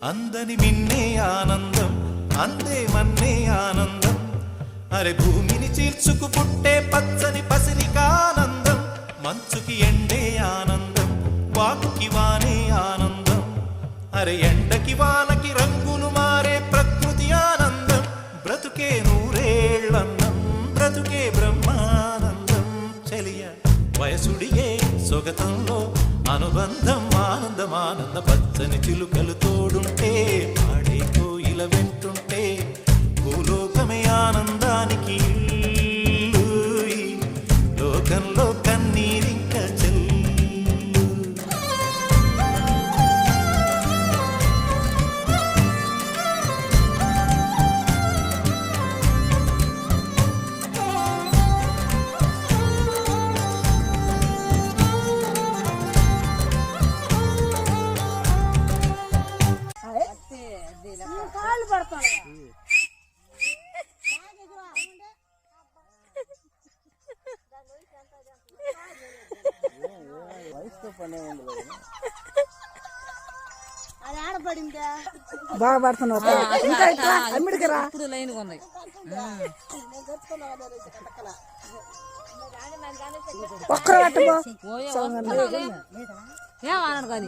అందని మిన్నే ఆనందం అందే మన్నే ఆనందం అరే భూమిని చీల్చుకు పుట్టే పచ్చని పసిరికానందం మంచుకి ఎండే ఆనందం వాకుకి వానే ఆనందం అరే ఎండకి వానకి రంగులు మారే ప్రకృతి ఆనందం బ్రతుకే నూరేళ్ళన్నం బ్రతుకే బ్రహ్మానందం చెలియ వయసుడియే సొగతంలో అనుబంధం ఆనందం ఆనంద పచ్చని చిలుకలు తోడుంటే పాడే కోయిల వెంటుంటే భూలోకమే ఆనందానికి ఇల్లు. ఈ లోకంలో కన్నీరింక చెల్లు. కాళ్ళు పడతాను అది ఆడపడిందా బాగా పడుతున్నావు ఇంకా ఇట్లా అమ్మిడికి రా ఇప్పుడు లైన్ ఉన్నాయి ఒక్కరు పట్టుకో ఏమన్నాడు కానీ